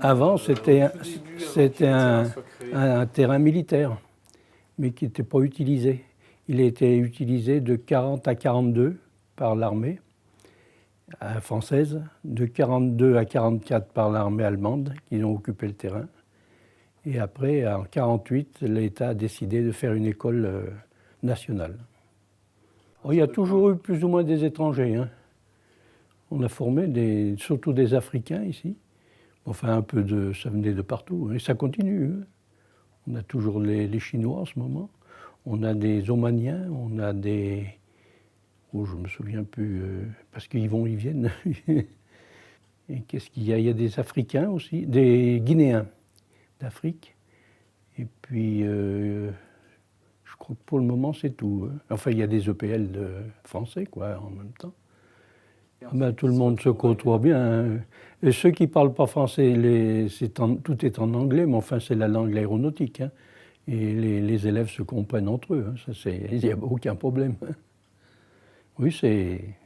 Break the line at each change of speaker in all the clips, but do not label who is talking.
Avant, c'était un terrain militaire, mais qui n'était pas utilisé. Il a été utilisé de 40 à 42 par l'armée française, de 42 à 44 par l'armée allemande, qui ont occupé le terrain. Et après, en 48, l'État a décidé de faire une école nationale. Il y a toujours eu plus ou moins des étrangers, hein. On a formé surtout des Africains ici. Enfin, ça venait de partout, et ça continue, hein. On a toujours les Chinois en ce moment. On a des Omaniens, on a des... Oh, je ne me souviens plus, parce qu'ils viennent. Et qu'est-ce qu'il y a? Il y a des Africains aussi, des Guinéens d'Afrique. Et puis, je crois que pour le moment, c'est tout, hein. Enfin, il y a des EPL français, quoi, en même temps. Tout le monde se côtoie bien, hein. Et ceux qui ne parlent pas français, tout est en anglais, mais enfin, c'est la langue aéronautique, hein. Et les élèves se comprennent entre eux, hein. Il n'y a aucun problème, hein. Oui, c'est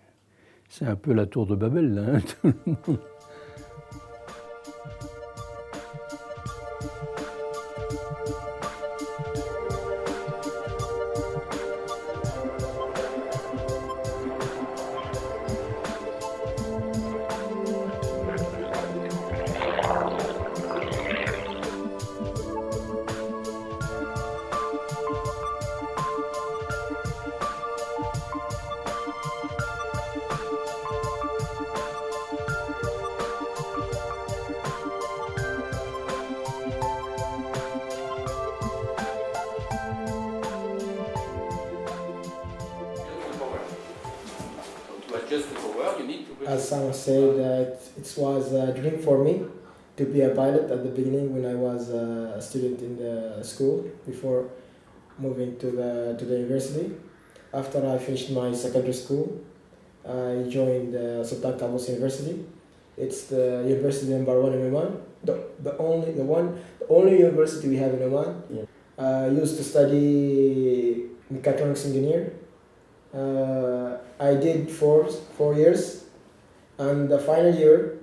un peu la tour de Babel, là, hein, tout le monde.
As Sam said, it was a dream for me to be a pilot at the beginning when I was a student in the school before moving to the university. After I finished my secondary school, I joined Sultan Qaboos University. It's the university number one in Oman, the only university we have in Oman. Yeah. I used to study mechatronics engineer. I did four years. And the final year,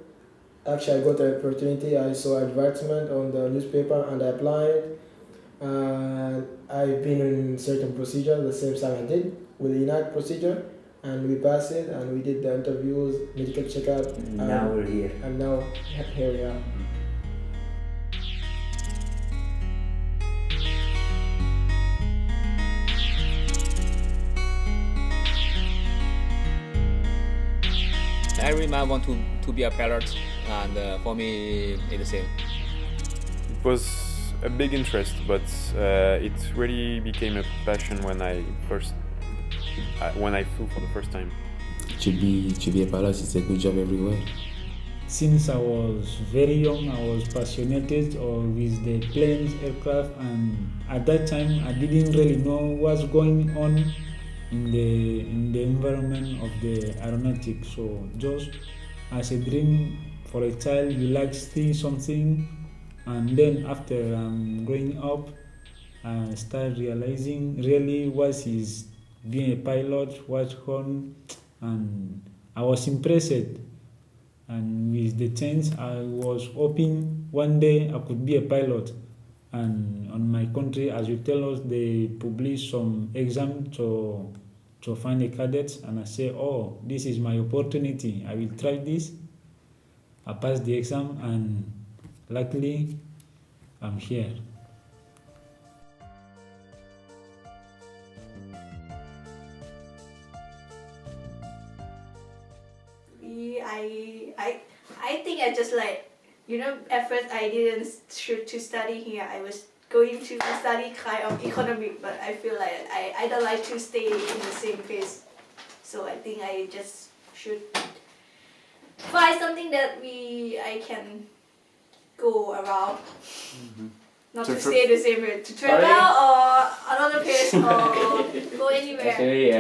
actually I got an opportunity. I saw advertisement on the newspaper and I applied. I've been in certain procedure, the same time I did with the United procedure, and we passed it and we did the interviews, medical checkup.
Now we're here.
And now here we are.
Every man want to be a pilot, and for me it's the same.
It was a big interest, but it really became a passion when I flew for the first time.
To be a pilot is a good job everywhere.
Since I was very young, I was passionate with the planes, aircraft, and at that time I didn't really know what's going on in the environment of the aeronautics. So just as a dream for a child, you like to see something, and then after growing up, I started realizing really what is being a pilot, what's on, and I was impressed. And with the chance, I was hoping one day I could be a pilot. And on my country, as you tell us, they publish some exam to find a cadet, and I say, oh, this is my opportunity. I will try this. I passed the exam, and luckily, I'm here.
I think I just at first I didn't choose to study here. I was going to study kind of economic, but I feel like I don't like to stay in the same place. So I think I just should find something that I can go around. Mm-hmm. Not to stay the same way, to travel or another place or go anywhere.
Actually,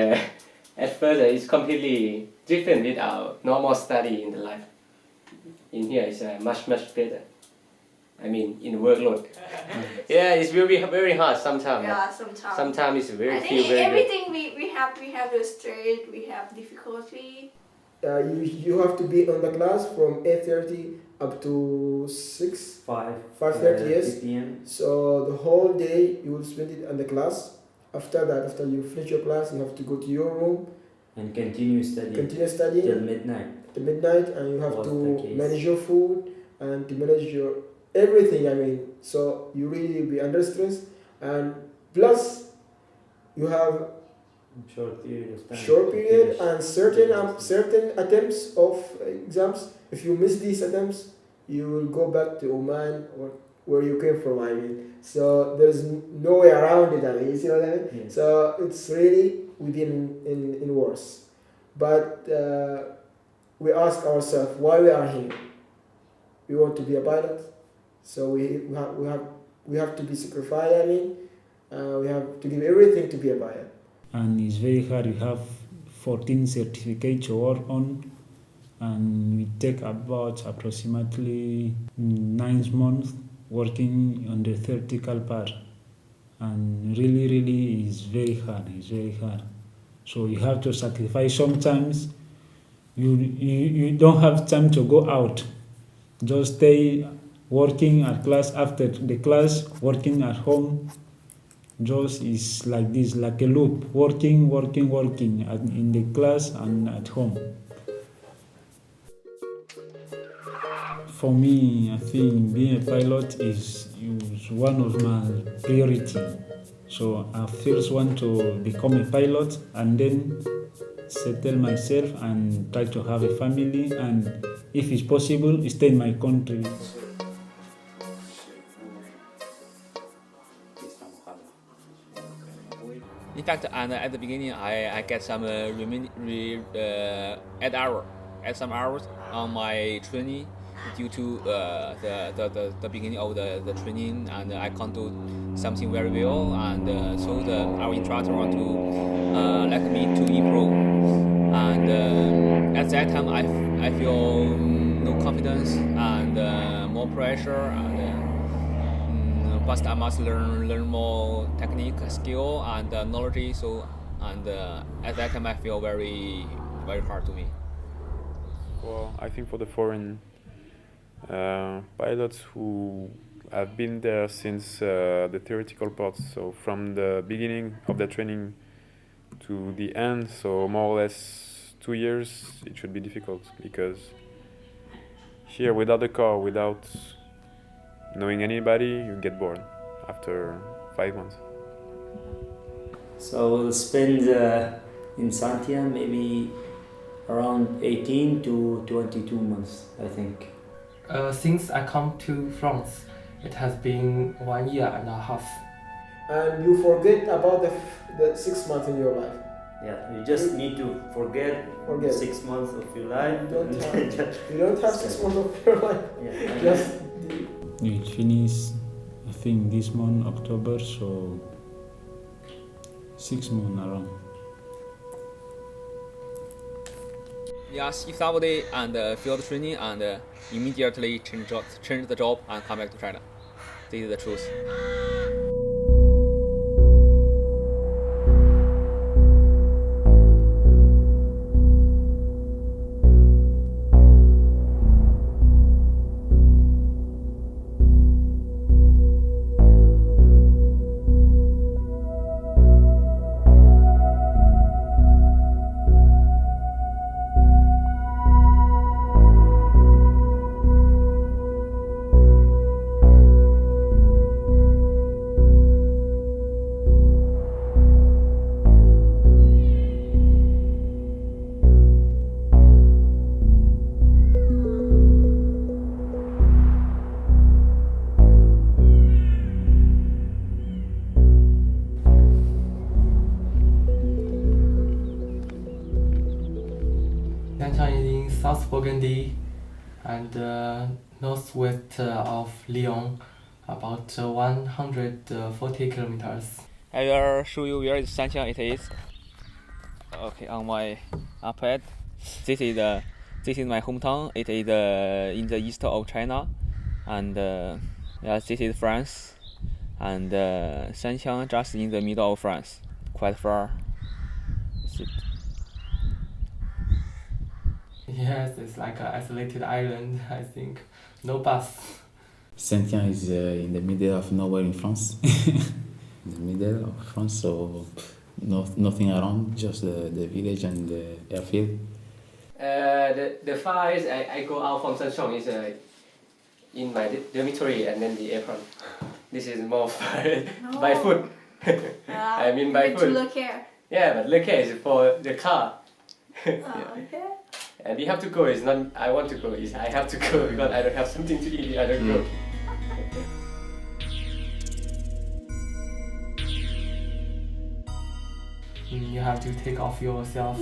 at first it's completely different with our normal study in the life. In here it's much better. I mean, in the workload. Yeah, it's very hard sometimes.
Yeah, sometimes.
Sometimes it's very.
I think everything we have the straight, we have difficulty.
You have to be on the class from 8:30 up to 5:30,
5:30
yes.
p.m.
So the whole day you will spend it in the class. After that, after you finish your class, you have to go to your room
and continue studying
till midnight, and you have to manage your food and to manage your everything. I mean, so you really be under stress, and plus you have
short period of time.
Short period and certain attempts of exams. If you miss these attempts, you will go back to Oman or where you came from. I mean, so there's no way around it. I mean, you see what I mean?
Yeah.
So it's really within in worse. But we ask ourselves why we are here. We want to be a pilot, so we have to be sacrificed. I mean, we have to give everything to be a pilot.
And it's very hard. We have 14 certificates to work on, and we take about approximately 9 months working on the theoretical part. And really is very hard. It's very hard. So you have to sacrifice. Sometimes you don't have time to go out. Just stay working at class, after the class, working at home. Just is like this, like a loop, working in the class and at home. For me, I think being a pilot is one of my priority. So I first want to become a pilot and then settle myself and try to have a family, and if it's possible, stay in my country.
In fact, and at the beginning, I get some add some hours on my training due to the beginning of the training, and I can't do something very well, and so our instructor want to like me to improve, and at that time I feel no confidence and more pressure, and but I must learn more technique, skill, and knowledge. So, and at that time I feel very hard to me.
Well, I think for the foreign pilots who have been there since the theoretical part, so from the beginning of the training to the end, so more or less 2 years, it should be difficult, because here without a car, without knowing anybody, you get bored after 5 months.
So we'll spend in Santiago maybe around 18 to 22 months, I think.
Since I come to France, it has been 1 year and a half.
And you forget about the 6 months in your life.
Yeah, you just need to forget 6 months of your life.
You don't have 6 months of your life.
Yeah.
It finished, I think, this month, October, so 6 months around.
Yes, if somebody and field training and immediately change the job and come back to China. This is the truth.
In South Burgundy and northwest of Lyon, about 140 kilometers.
I will show you where Santiago it is. Okay, on my iPad. This is my hometown. It is in the east of China, and this is France, and Santiago just in the middle of France, quite far.
Yes, it's like an isolated island, I think. no bus.
Saint-Ouen is in the middle of nowhere in France. In the middle of France, so nothing around, just the village and the airfield.
The far is I go out from Sanchong is in my dormitory and then the apron. This is more far by foot. I mean by foot.
To look here.
Yeah, but look here is for the car.
Okay.
And you have to go. It's not I want to go. It's I have to go because I don't have something to eat. I don't go.
You have to take off yourself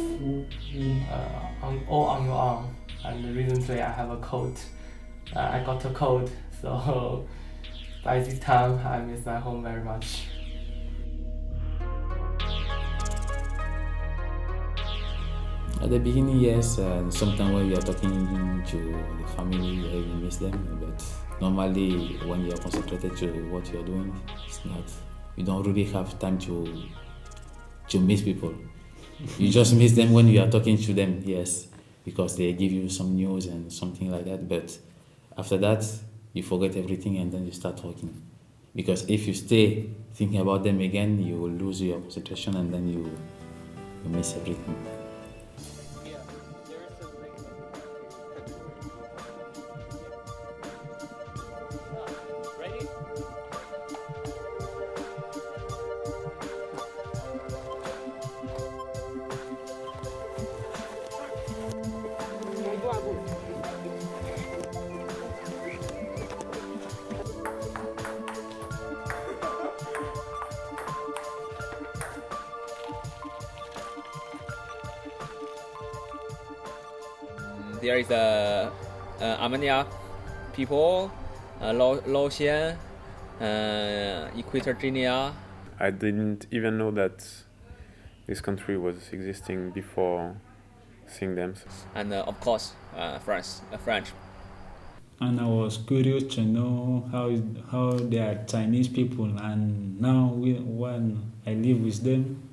all on your own. And recently I have a cold. I got a cold, so by this time I miss my home very much.
At the beginning, yes, sometimes when we are talking to the family, we miss them, but normally when you are concentrated to what you are doing, it's not, you don't really have time to miss people. You just miss them when you are talking to them, yes, because they give you some news and something like that, but after that, you forget everything and then you start talking. Because if you stay thinking about them again, you will lose your concentration and then you miss everything.
There is Armenia people, Laotian, Equator Guinea.
I didn't even know that this country was existing before seeing them.
And of course, French.
And I was curious to know how they are Chinese people, and now when I live with them,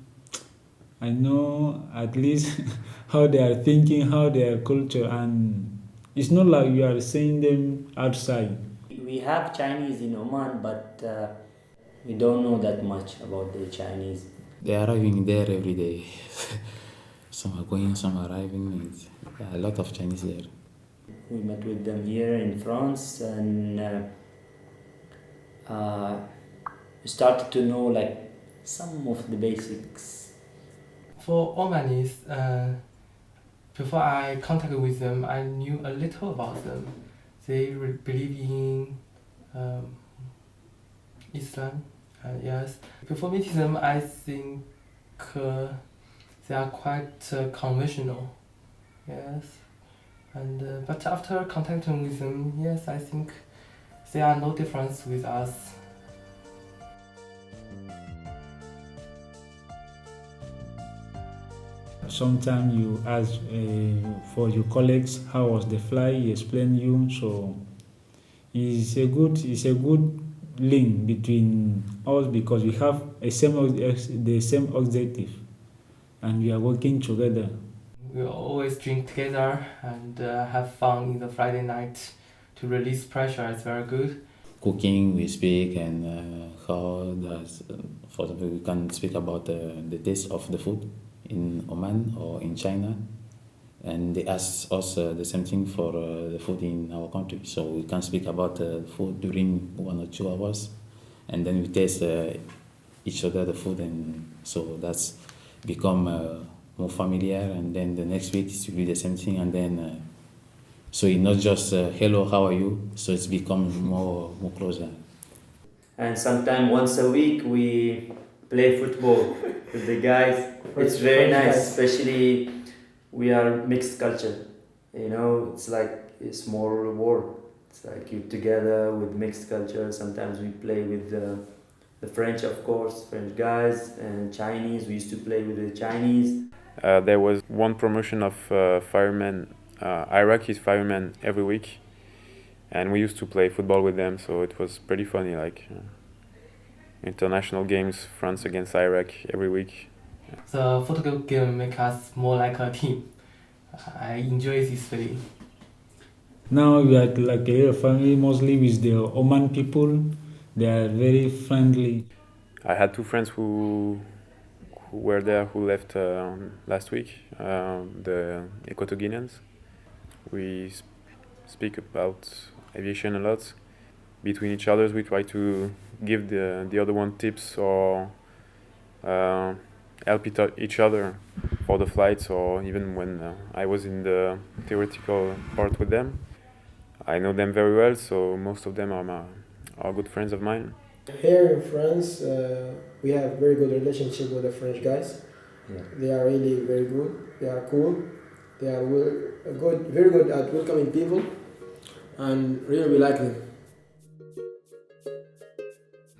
I know at least how they are thinking, how their culture, and it's not like you are seeing them outside.
We have Chinese in Oman, but we don't know that much about the Chinese.
They are arriving there every day. Some are going, some are arriving. A lot of Chinese there.
We met with them here in France and started to know like some of the basics.
For Omanis, before I contacted with them, I knew a little about them. They believe in Islam, yes. Before meeting them, I think they are quite conventional, yes. And but after contacting with them, yes, I think they are no difference with us.
Sometimes you ask for your colleagues how was the flight, he explain you, so it's a good link between us because we have the same objective and we are working together.
We always drink together and have fun in the Friday night to release pressure. It's very good.
Cooking, we speak, and how does, for example, we can speak about the taste of the food in Oman or in China, and they ask us the same thing for the food in our country. So we can speak about food during 1 or 2 hours, and then we taste each other the food, and so that's become more familiar. And then the next week it will be the same thing, and then so it's not just hello, how are you? So it's become more closer.
And sometimes once a week we play football with the guys. It's very nice, especially we are mixed culture. You know, it's like a small world. It's like you together with mixed culture. Sometimes we play with the French, of course, French guys, and Chinese. We used to play with the Chinese.
There was one promotion of firemen, Iraqi firemen every week, and we used to play football with them. So it was pretty funny, like international games, France against Iraq every week.
The football game makes us more like a team. I enjoy this feeling.
Now we are like a family, mostly with the Oman people. They are very friendly.
I had two friends who were there who left last week, the Equatorians. We speak about aviation a lot. Between each other, we try to give the other one tips or help each other for the flights, or even when I was in the theoretical part with them. I know them very well, so most of them are good friends of mine.
Here in France, we have very good relationship with the French guys.
Yeah.
They are really very good. They are cool. They are very good at welcoming people, and really we like them.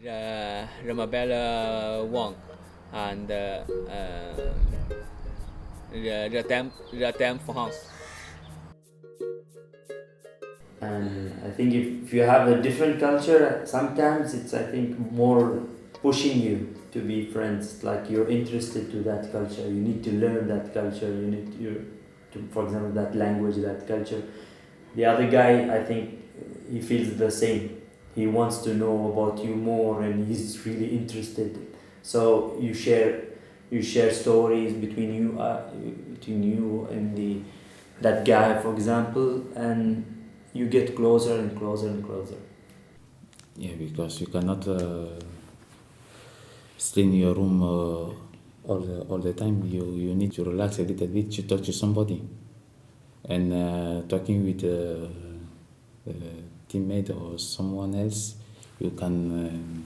Je m'appelle Wang, and je t'aime France.
And I think if you have a different culture, sometimes it's, I think, more pushing you to be friends. Like you're interested to that culture, you need to learn that culture, you need to, for example, that language, that culture. The other guy, I think, he feels the same. He wants to know about you more, and he's really interested. So you share stories between you and that guy, for example, and you get closer and closer and closer.
Yeah, because you cannot stay in your room all the time. You need to relax a little bit to talk to somebody. And talking with a teammate or someone else, you can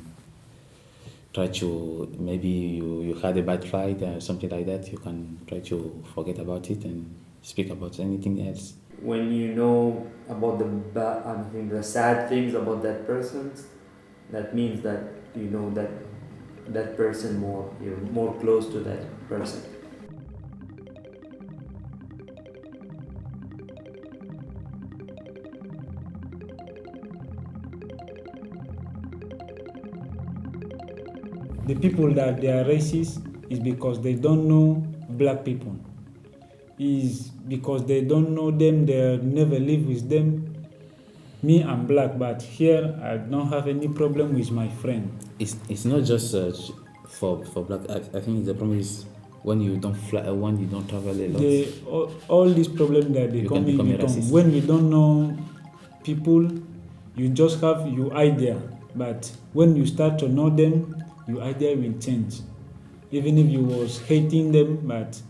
try to, maybe you had a bad flight or something like that, you can try to forget about it and speak about anything else.
When you know about the sad things about that person, that means that you know that person more. You're more close to that person.
The people that they are racist is because they don't know black people. Is because they don't know them, they never live with them. Me, I'm black, but here I don't have any problem with my friend.
It's not just for black. I think the problem is when you don't fly, when you don't travel a lot.
All these problems that they come when you don't know people, you just have your idea. But when you start to know them, your idea will change. Even if you was hating them, but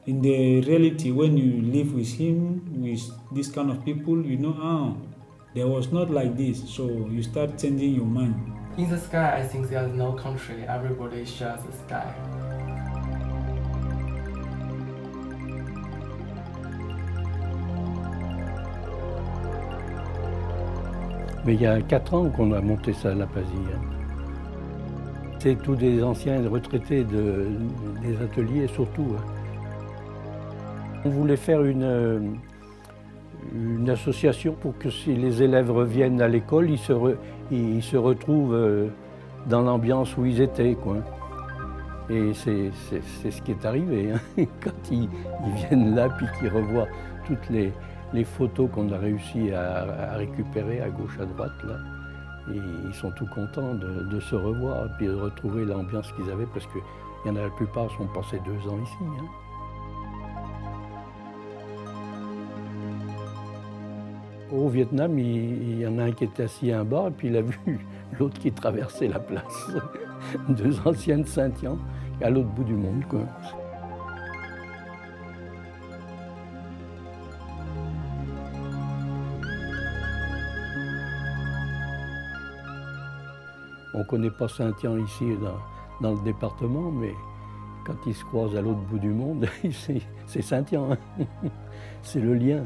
in the reality, when you live with him, with this kind of people, you know, there was not like this. So you start changing your mind.
In the sky, I think there's no country. Everybody shares the sky.
Mais il y a 4 ans qu'on a monté ça à la Pasie. C'est tous des anciens retraités des ateliers surtout. On voulait faire une association pour que si les élèves reviennent à l'école, ils se retrouvent dans l'ambiance où ils étaient, quoi. Et c'est ce qui est arrivé, hein. Quand ils viennent là puis qu'ils revoient toutes les photos qu'on a réussi à récupérer à gauche, à droite, là. Et ils sont tout contents de se revoir et puis de retrouver l'ambiance qu'ils avaient, parce qu'il y en a la plupart qui sont passés 2 ans ici, hein. Au Vietnam, il y en a un qui était assis à un bar et puis il a vu l'autre qui traversait la place. 2 anciens de Saint-Yan, à l'autre bout du monde, quoi. On ne connaît pas Saint-Yan ici dans le département, mais quand ils se croisent à l'autre bout du monde, c'est Saint-Yan, hein. C'est le lien.